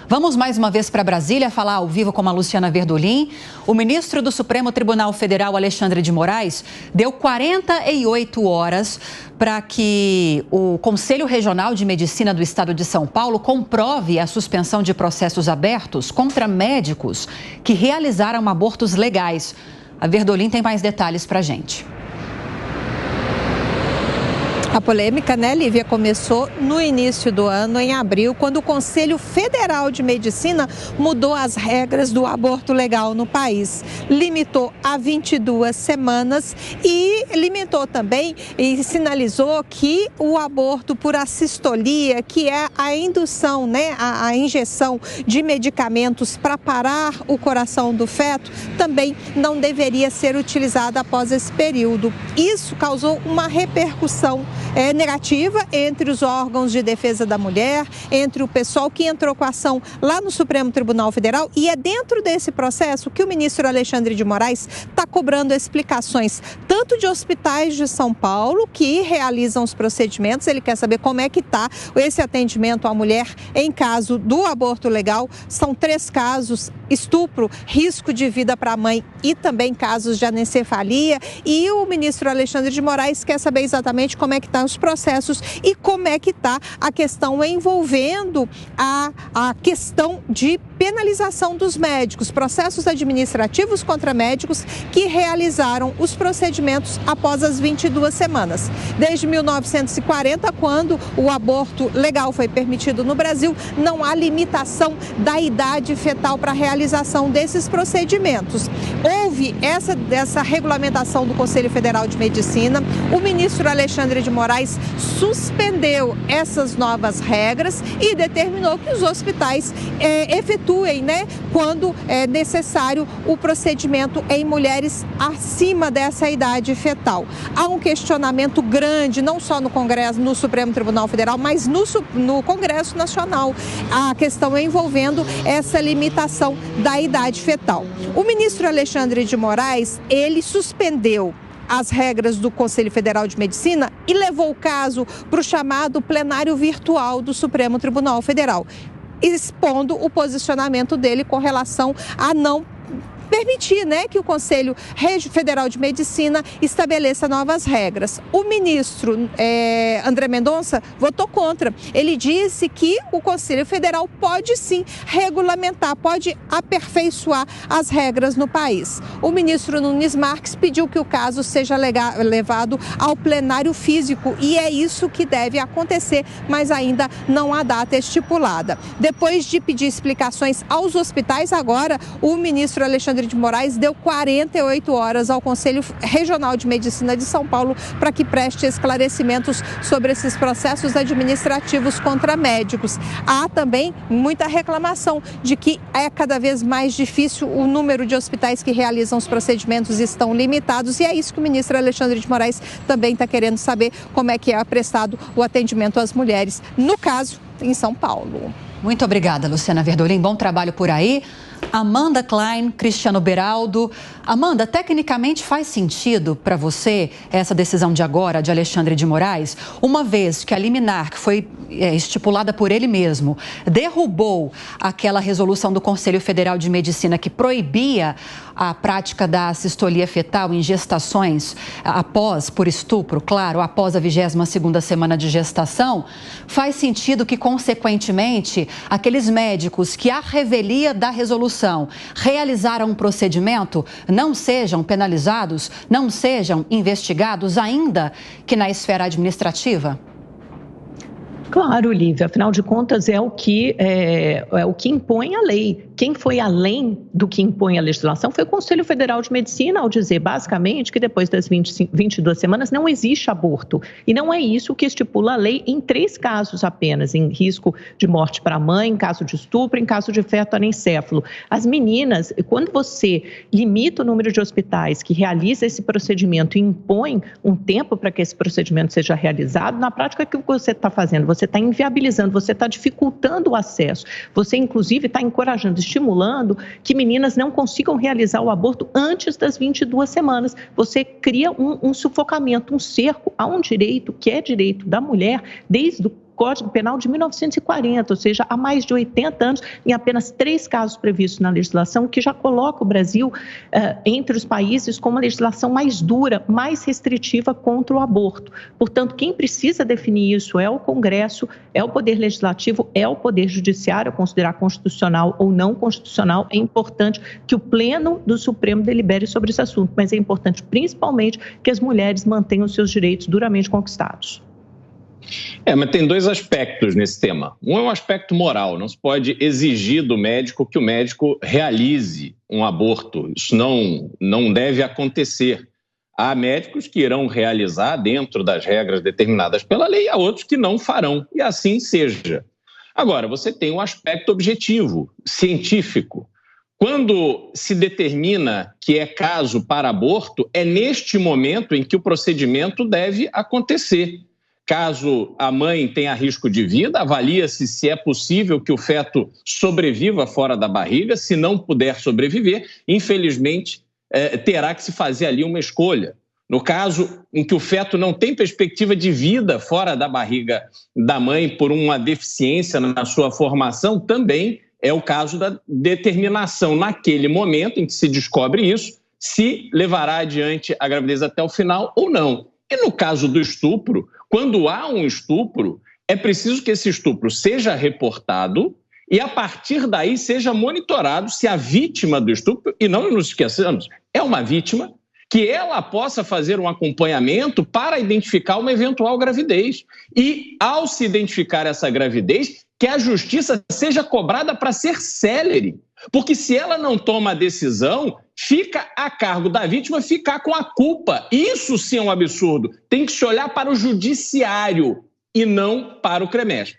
Vamos mais uma vez para Brasília falar ao vivo com a Luciana Verdolim. O ministro do Supremo Tribunal Federal, Alexandre de Moraes, deu 48 horas para que o Conselho Regional de Medicina do Estado de São Paulo comprove a suspensão de processos abertos contra médicos que realizaram abortos legais. A Verdolim tem mais detalhes para a gente. A polêmica, né, Lívia, começou no início do ano, em abril, quando o Conselho Federal de Medicina mudou as regras do aborto legal no país. Limitou a 22 semanas e limitou também e sinalizou que o aborto por assistolia, que é a indução, né, a injeção de medicamentos para parar o coração do feto, também não deveria ser utilizada após esse período. Isso causou uma repercussão negativa entre os órgãos de defesa da mulher, entre o pessoal que entrou com a ação lá no Supremo Tribunal Federal, e é dentro desse processo que o ministro Alexandre de Moraes está cobrando explicações, tanto de hospitais de São Paulo que realizam os procedimentos. Ele quer saber como é que está esse atendimento à mulher em caso do aborto legal. São 3 casos: estupro, risco de vida para a mãe e também casos de anencefalia. E o ministro Alexandre de Moraes quer saber exatamente como é que estão os processos e como é que está a questão envolvendo a questão de penalização dos médicos, processos administrativos contra médicos que realizaram os procedimentos após as 22 semanas. Desde 1940, quando o aborto legal foi permitido no Brasil, não há limitação da idade fetal para a realização desses procedimentos. Houve essa regulamentação do Conselho Federal de Medicina. O ministro Alexandre de Moraes suspendeu essas novas regras e determinou que os hospitais efetuem, né, quando é necessário, o procedimento em mulheres acima dessa idade fetal. Há um questionamento grande, não só no Congresso, no Supremo Tribunal Federal, mas no Congresso Nacional, a questão envolvendo essa limitação da idade fetal. O ministro Alexandre de Moraes, ele suspendeu as regras do Conselho Federal de Medicina e levou o caso para o chamado plenário virtual do Supremo Tribunal Federal, expondo o posicionamento dele com relação a não permitir, né, que o Conselho Federal de Medicina estabeleça novas regras. O ministro André Mendonça votou contra. Ele disse que o Conselho Federal pode sim regulamentar, pode aperfeiçoar as regras no país. O ministro Nunes Marques pediu que o caso seja levado ao plenário físico e é isso que deve acontecer, mas ainda não há data estipulada. Depois de pedir explicações aos hospitais, agora o ministro Alexandre de Moraes deu 48 horas ao Conselho Regional de Medicina de São Paulo para que preste esclarecimentos sobre esses processos administrativos contra médicos. Há também muita reclamação de que é cada vez mais difícil, o número de hospitais que realizam os procedimentos estão limitados, e é isso que o ministro Alexandre de Moraes também está querendo saber, como é que é prestado o atendimento às mulheres, no caso, em São Paulo. Muito obrigada, Luciana Verdolim. Bom trabalho por aí. Amanda Klein, Cristiano Beraldo. Amanda, tecnicamente faz sentido para você essa decisão de agora de Alexandre de Moraes, uma vez que a liminar, que foi estipulada por ele mesmo, derrubou aquela resolução do Conselho Federal de Medicina que proibia a prática da assistolia fetal em gestações por estupro, claro, após a 22ª semana de gestação. Faz sentido que, consequentemente, aqueles médicos que, à revelia da resolução, realizaram um procedimento não sejam penalizados, não sejam investigados, ainda que na esfera administrativa? Claro, Lívia, afinal de contas é o que impõe a lei. Quem foi além do que impõe a legislação foi o Conselho Federal de Medicina, ao dizer basicamente que depois das 22 semanas não existe aborto. E não é isso que estipula a lei em 3 casos apenas, em risco de morte para a mãe, em caso de estupro, em caso de feto anencéfalo. As meninas, quando você limita o número de hospitais que realiza esse procedimento e impõe um tempo para que esse procedimento seja realizado, na prática, o que você está fazendo? Você está inviabilizando, você está dificultando o acesso. Você, inclusive, está encorajando, estimulando que meninas não consigam realizar o aborto antes das 22 semanas. Você cria um sufocamento, um cerco a um direito que é direito da mulher desde Código Penal de 1940, ou seja, há mais de 80 anos, em apenas 3 casos previstos na legislação, que já coloca o Brasil entre os países com uma legislação mais dura, mais restritiva contra o aborto. Portanto, quem precisa definir isso é o Congresso, é o Poder Legislativo, é o Poder Judiciário, considerar constitucional ou não constitucional. É importante que o Pleno do Supremo delibere sobre esse assunto, mas é importante principalmente que as mulheres mantenham seus direitos duramente conquistados. Mas tem 2 aspectos nesse tema. Um é um aspecto moral. Não se pode exigir do médico que o médico realize um aborto. Isso não deve acontecer. Há médicos que irão realizar dentro das regras determinadas pela lei e há outros que não farão. E assim seja. Agora, você tem um aspecto objetivo, científico. Quando se determina que é caso para aborto, é neste momento em que o procedimento deve acontecer. Caso a mãe tenha risco de vida, avalia-se se é possível que o feto sobreviva fora da barriga. Se não puder sobreviver, infelizmente, terá que se fazer ali uma escolha. No caso em que o feto não tem perspectiva de vida fora da barriga da mãe por uma deficiência na sua formação, também é o caso da determinação naquele momento em que se descobre isso, se levará adiante a gravidez até o final ou não. E no caso do estupro, quando há um estupro, é preciso que esse estupro seja reportado e, a partir daí, seja monitorado se a vítima do estupro, e não nos esqueçamos, é uma vítima, que ela possa fazer um acompanhamento para identificar uma eventual gravidez. E, ao se identificar essa gravidez, que a justiça seja cobrada para ser célere. Porque se ela não toma a decisão, fica a cargo da vítima ficar com a culpa. Isso sim é um absurdo. Tem que se olhar para o judiciário e não para o CREMESP.